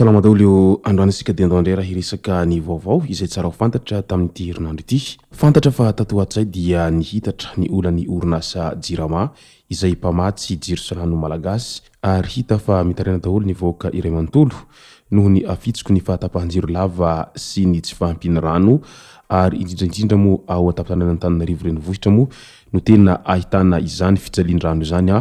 Salama daholo androanitsika dia andao ndray raha hiresaka ny vaovao izay tsara ho fantatra tamin'ity herinandro ity. Fantatra fa tatoatzay dia nihitatra ny olan'ny orinasa Jirama izay mpamatsy jiro sy rano malagasy ary hita fa mitarena daholo ny vahoaka iray manontolo noho ny afitsoko ny fahatapahan-jiro lava sy ny tsy fahampiny rano ary indrindra moa ao an-tampon Antananarivo renivohitra moa no tena ahitana izany fijalian-drano izany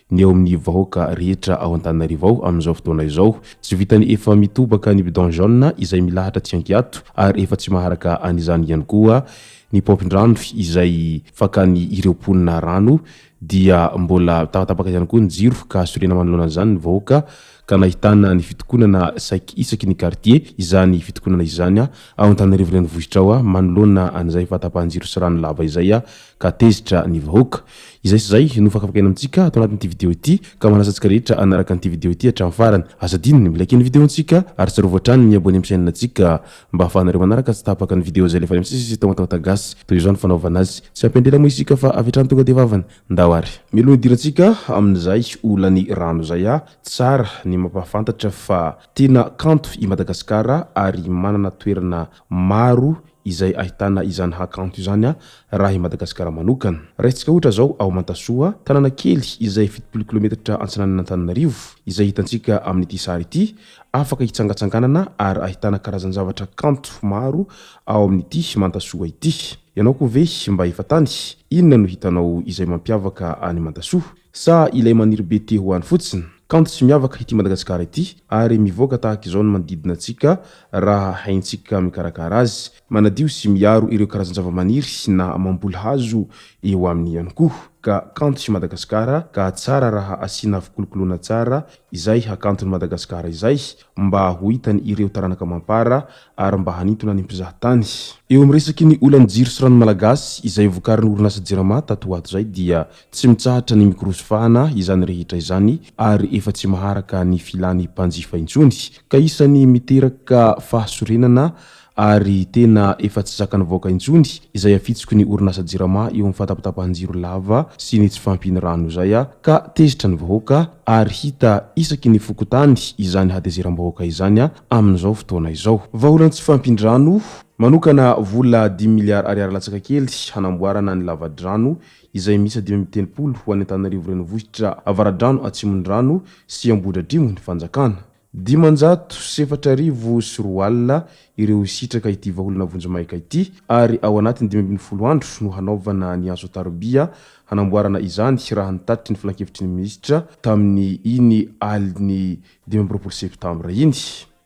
ny eo amin'ny vahoaka rehetra ao Antananarivo ao amin'izao fotoana izao. Tsy vitany efa mitobaka ny bidon jaune izay milahatra tsy ankiato ary efa tsy maharaka an'izany ihany koa ny paopin-drano izay fakany ireo ponina rano dia mbola tapatapaka ihany koa ny jiro ka sorena manoloana izany ny vahoaka ka nahitana ny fitokonana isaky ny quartier izany fitokonana izany ao Antananarivo renivohitra ao manoloana an'izay fahatapahan-jiro sy rano lava izay ka tezitra ny vahoaka. Izay sy zay no fakafakaina amintsika atao anatin'ity vidéo ity ka manasantsika rehetra anaraka an'ity vidéo ity hatramin'ny farany. Asa dininy milaiky ny vidéontsika ary tsarovatrany miabony amin'ny chaîne antsika mba ahafahanareo manaraka tsy tapaka ny vidéo zay lefa misy tao-tagasy toy izao ny fanaovana azy. Tsy ampendela moa isika fa avetrany tonga dia vavany ndawary. Mialoha idirantsika amin'izay olany rano zay tsara ny mampafantatra fa tena kanto i Madagasikara ary manana toerana maro izay ahitana izany hakanto izany raha i Madagasikara manokana. Raisitsika ohatra zao ao Mantasoa, tanàna kely izay 70 km antsinanana Antananarivo izay hitantsika amin'ity sary ity, afaka hitsangatsanganana ary ahitana karazan-javatra kanto maro ao amin'ity Mantasoa ity. Ianao koa ve mba efa tany inona no hitanao izay mampiavaka any Mantasoa sa ilay maniry be te ho any fotsiny? Kanto tsy miavaka ity Madagasikara ity ary mivoaka tahaka izao ny manodidina antsika raha haintsika mikarakara azy. Manadio sy miaro ireo karazan-java-maniry na mamboly hazo eo aminy ihany koa. Ka kanto sy Madagasikara ka tsara raha asina fikolokoloana tsara izay hakantony Madagasikara izay mba ho hitany ireo taranaka mampara ary mba hanintona ny mpizahatany. Eo amin'ny resaky ny olan'ny jiro sy rano malagasy izay vokarin'ny orinasa Jirama tatoato zay dia tsy mitsahatra ny mikrosofahana izany rehetra izany ary efa tsy maharaka ny filany mpanjifa intsony ka isany miteraka fahasorenana ary tena efa tsy zakany vahoaka intsony izay afitsoko ny orinasa Jirama eo amin'ny fatapatapahan-jiro lava sy ny tsy fampiny rano izay ka tezitra ny vahoaka ary hita isaky ny fokotany izany hadezeram-bahoaka izany amin'izao fotoana izao. Vahaolany tsy fampiny rano manokana vola 10 miliara ariary latsaka kely hanamboarana ny lavadrano izay misy 580 ho any Antananarivo renivohitra avaradrano atsimony rano sy Ambohidratrimo ny fanjakana. 504 sy roa alina ireo sitraka ity vahaolana vonjimaika ity ary ao anatiny 510 andro no hanaovana ny azo tarobia hanamboarana izany raha nitatry ny filan-kevitry ny ministra tamin'ny iny aliny 20 septambra iny.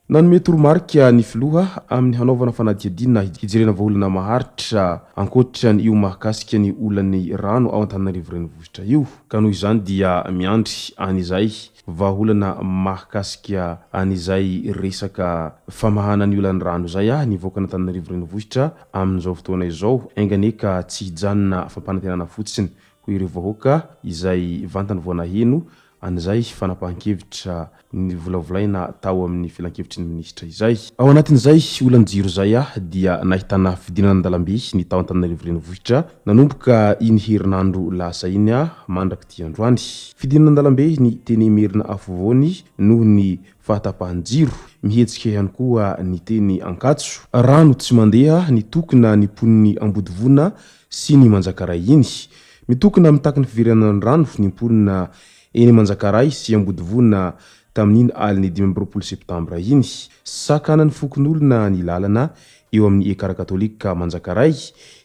Nanome toromarika ny filoha amin'ny hanaovana fanadihadina hijerena vahaolana maharitra ankoatra io mahakasika ny olan'ny rano ao Antananarivo renivohitra io ka noho izany dia miandry an'izay vahaolana mahakasika an'izay resaka famahana ny olan'ny rano zay nivoaka ny Antananarivo renivohitra amin'izao fotoana izao enganeka tsy hijanona fampanantenana fotsiny ho ireo vahoaka izay vantany voanaheno an'izay fanapahan-kevitra ny volavolaina tao amin'ny filan-kevitry ny ministra izay. Ao anatin'izay olan'ny jiro zay dia nahitana fidinana an-dalambe ny tao Antananarivo renivohitra nanomboka iny herinandro lasa iny mandraka ty androany. Fidinana an-dalambe ny teny Merina Afovoany noho ny fahatapahan-jiro, mihetsika ihany koa ny teny Ankatso. Rano tsy mandeha nitokona ny poniny Ambodivona sy ny Manjakaray iny. Mitokona mitaky ny fiverenana ny rano ny ponina eny Manjakaray sy Ambodivona tamin'iny aliny 20 septambra iny. Sakana ny fokon'olona ny lalana eo amin'ny ekara katolika Manjakaray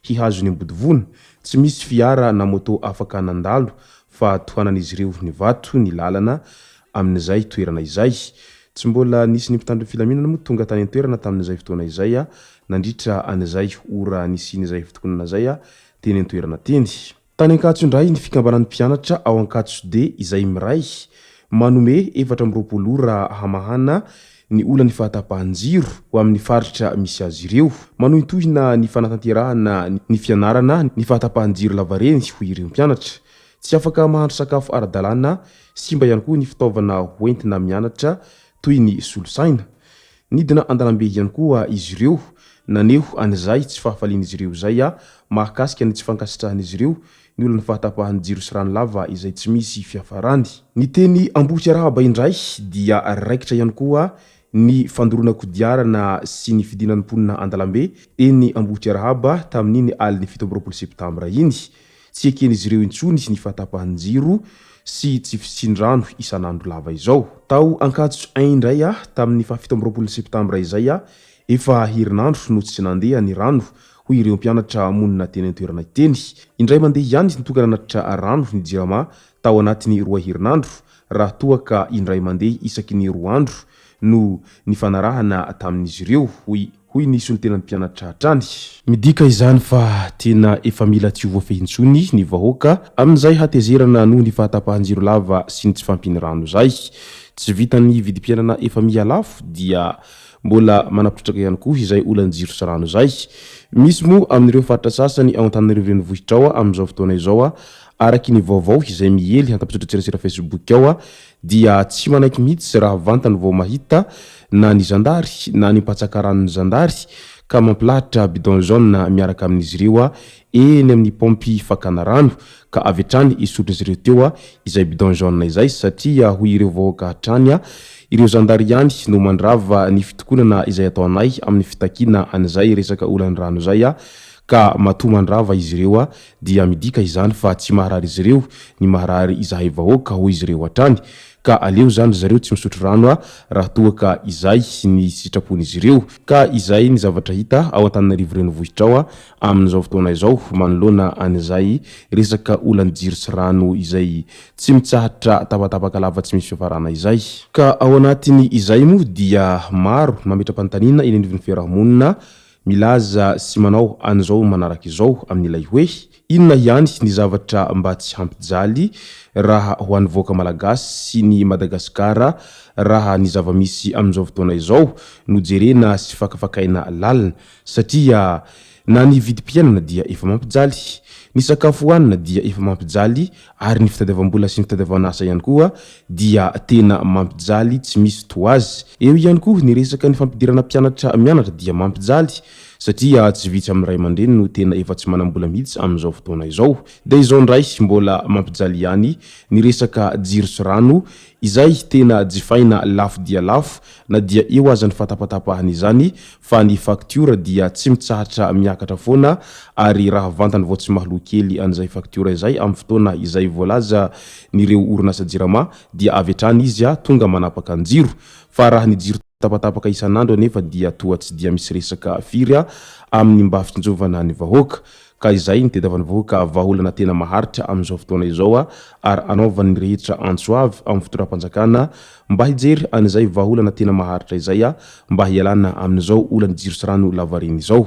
hihazo ny Ambodivona. Tsy misy fiara na moto afaka nandalo fa tohanan'izy ireo ny vato ny lalana amin'izay toerana izay. Tsy mbola nisy ny mpitandro filaminana moa tonga tany an-toerana tamin'izay fotoana izay nandritra an'izay ora nisy n'izay fitokonana zay teny an-toerana teny. Tany Ankatso indray ny fikambanan'ny mpianatra ao Ankatso D izay miray manome 420 ora hamahana ny olany fahatapahan-jiro ho amin'ny faritra misy azy ireo manohitohina ny fanatanterahana ny fianarana ny fahatapahan-jiro lavareny ho ireo mpianatra tsy afaka mahandro sakafo ara-dalàna sy mba ihany koa ny fitaovana hoentina mianatra toy ny solosaina nidina andalambe ihany koa izy ireo naneho an'izay tsy fahafalian'izy ireo zay mahakasika ny tsy fankasitrahan'izy ireo ny olona fahatapahan-jiro sy rano lava izay tsy misy fiafarany ny teny Ambohitra Arahaba indray dia raikitra ihany koa ny fandorona kodiarana sy ny fidinan'ny mponina andalambe eny Ambohitra Arahaba tamin'iny aliny 17 septambra iny tsy eken'izy ireo intsony ny fahatapahan-jiro sy tsy fisindrano isan'andro lava izao tao Ankatso indray tamin'ny 17 septambra izay efa herinandro no tsy nandeha ny rano ho ireo mpianatra monina teny an-toerana iteny indray mandeha ihany nitokana anatitra rano ny JIRAMA tao anatin'ny 2 herinandro raha toa ka indray mandeha isaky ny 2 andro no ny fanarahana tamin'izy ireo hoy ny solotenan'ny mpianatra hatrany midika izany fa tena efa mila tsy voafehintsony ny vahoaka amin'izay hatezerana noho ny fahatapahan-jiro lava sy ny tsy fampiny rano zay tsy vitan'ny vidim-piainana efa mialafo dia mbola manapitraka ihany koa izay olanjiro sy rano zay misy moa amin'ireo faritra sasany ao Antananarivo renivohitra ao amin'izao fotoana izao araky ny vaovao izay miely antapitrotserasera Facebook ao dia tsy manaiky mihitsy raha vantany vao mahita na ny zandary na ny mpatsaka ranon'ny zandary ka mampilahatra bidon jaune miaraka amin'izy ireo eny amin'ny pompi fakana rano ka avy hatrany isotro'izy ireo teo izay bidon jaune izay satria hoy ireo vahoaka hatrany ireo zandary ihany no mandrava ny fitokonana izay ataonay amin'ny fitakiana an'izay resaka olan'ny rano zay ka matoa mandrava izy ireo dia midika izany fa tsy maharary izy ireo ny maharary izahay vahoaka hoy izy ireo hatrany ka aleo zany zareo tsy misotro rano raha toa ka izay ny sitrapon'izy ireo ka izay ny zavatra hita ao Antananarivo renivohitra ao amin'izao fotoana izao manoloana an'izay resaka olanjiro sy rano izay tsy mitsahatra tapatapaka lava tsy misy fiafarana izay ka ao anatiny izay moa dia maro mametra-panontaniana eny anivon'ny fiarahamonina milaza sy manao an'izao manaraka izao amin'ilay hoe inona ihany ny zavatra mba tsy hampijaly raha ho an'ny voaka malagasy sy ny Madagasikara raha ny zava-misy amin'izao fotoana izao no jerena sy fakafakaina lalina satria na ny vidim-piainana dia efa mampijaly ny sakafo hohanina dia efa mampijaly ary ny fitadiavam-bola sy ny fitadiavan'asa ihany koa dia tena mampijaly tsy misy toazy eo ihany koa ny resaka ny fampidirana mpianatra mianatra dia mampijaly satria tsy vitsy amin'ny ray aman-dreny no tena efa tsy manam-bola mihitsy amin'izao fotoana izao dia izao ndray mbola mampijaly ihany ny resaka jiro sy rano izay tena jifaina lafo dia lafo na dia eo aza ny fatapatapahany izany fa ny faktiora dia tsy mitsahatra miakatra foana ary raha vantany vao tsy mahaloa kely an'izay faktiora izay amin'ny fotoana izay voalaza nireo orinasa JIRAMA dia avy hatrany izy tonga manapaka ny jiro fa raha ny jiro tapatapaka isan'andro anefa dia toa tsy dia misy resaka firy amin'ny mba fitsinjovana ny vahoaka ka izay ny tediavan'ny vahoaka vahaolana tena maharitra amin'izao fotoana izao ary anaovan'ny rehetra antsoavy amin'ny fotoram-panjakana mba hijery an'izay vahaolana tena maharitra izay mba hialana amin'izao olan'ny jiro sy rano lavareny izao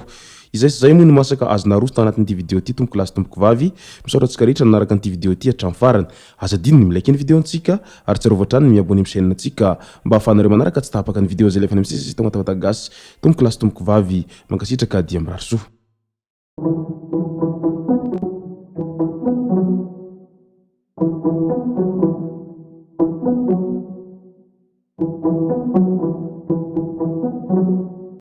izay sy zay moa ny masaka azona roso tanatin'ity video ity tompoko lasy tompoko vavy misaotra antsika rehetra nanaraka an'ity video ity hatramin'ny farany azadiny ny milaiky ny video antsika ary tsarovatra ny miabony amin'ny chaîne antsika mba ahafahanareo manaraka tsy tahapaka ny video zay lefany amin'ny sisy tomatavatasy tompoko lasy tompoko vavy mankasitraka dia mirary soa